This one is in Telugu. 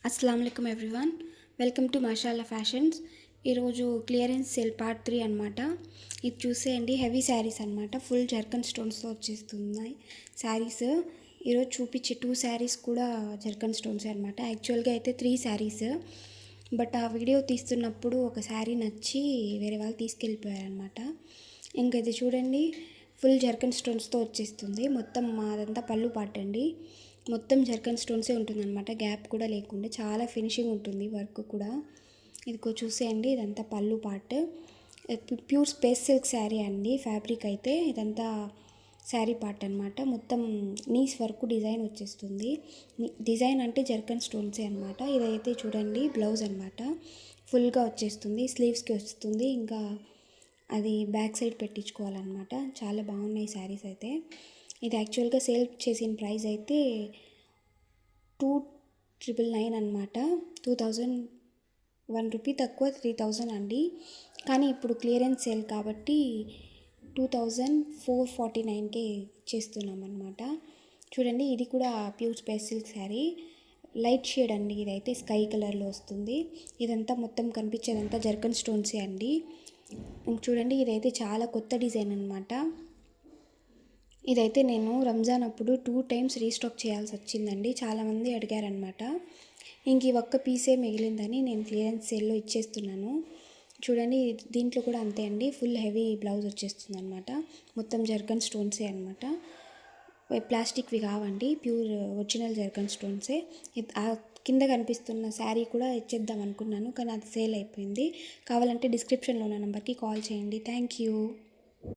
అస్సలం అయికం ఎవ్రీవన్, వెల్కమ్ టు మాషాల్లా ఫ్యాషన్స్. ఈరోజు క్లియరెన్స్ సేల్ పార్ట్ 3 అనమాట. ఇది చూసేయండి, హెవీ శారీస్ అనమాట. ఫుల్ జర్కన్ స్టోన్స్తో వచ్చేస్తున్నాయి శారీస్. ఈరోజు చూపించే 2 శారీస్ కూడా జర్కన్ స్టోన్స్ అనమాట. యాక్చువల్గా అయితే 3 శారీస్, బట్ ఆ వీడియో తీస్తున్నప్పుడు ఒక శారీ నచ్చి వేరే వాళ్ళు తీసుకెళ్ళిపోయారనమాట. ఇంకైతే చూడండి, ఫుల్ జర్కన్ స్టోన్స్తో వచ్చేస్తుంది. మొత్తం అదంతా పళ్ళు పాటండి. మొత్తం జర్కన్ స్టోన్సే ఉంటుందన్నమాట, గ్యాప్ కూడా లేకుండా చాలా ఫినిషింగ్ ఉంటుంది. వర్క్ కూడా ఇదిగో చూసేయండి, ఇదంతా పళ్ళు part. Pure space silk sari అండి. ఫ్యాబ్రిక్ అయితే ఇదంతా శారీ పార్ట్ అనమాట. మొత్తం నీస్ వరకు డిజైన్ వచ్చేస్తుంది. డిజైన్ అంటే జర్కన్ స్టోన్సే అనమాట. ఇదైతే చూడండి బ్లౌజ్ అనమాట, ఫుల్గా వచ్చేస్తుంది, స్లీవ్స్కి వస్తుంది. ఇంకా అది బ్యాక్ సైడ్ పెట్టించుకోవాలన్నమాట. చాలా బాగున్నాయి శారీస్ అయితే. ఇది యాక్చువల్గా సేల్ చేసిన ప్రైస్ అయితే 2,999 అనమాట. 2,001 రూపీ తక్కువ, 3,000 అండి. కానీ ఇప్పుడు క్లియరెన్స్ సేల్ కాబట్టి 2,449కే ఇచ్చేస్తున్నాం అనమాట. చూడండి, ఇది కూడా pure space silk sari, light shade అండి. ఇదైతే స్కై కలర్లో వస్తుంది. ఇదంతా మొత్తం కనిపించేదంతా జర్కన్ స్టోన్సే అండి. చూడండి, ఇదైతే చాలా కొత్త డిజైన్ అనమాట. ఇదైతే నేను రంజాన్ అప్పుడు 2 టైమ్స్ రీస్టాక్ చేయాల్సి వచ్చిందండి. చాలామంది అడిగారనమాట. ఇంక ఈ ఒక్క పీసే మిగిలిందని నేను క్లియరెన్స్ సేల్లో ఇచ్చేస్తున్నాను. చూడండి, దీంట్లో కూడా అంతే అండి. ఫుల్ హెవీ బ్లౌజ్ వచ్చేస్తుంది అనమాట. మొత్తం జర్కన్ స్టోన్సే అనమాట. ప్లాస్టిక్వి కావండి, ప్యూర్ ఒరిజినల్ జర్కన్ స్టోన్సే. ఆ కింద కనిపిస్తున్న శారీ కూడా ఇచ్చేద్దాం అనుకున్నాను, కానీ అది సేల్ అయిపోయింది. కావాలంటే డిస్క్రిప్షన్లో ఉన్న నెంబర్కి కాల్ చేయండి. Thank you.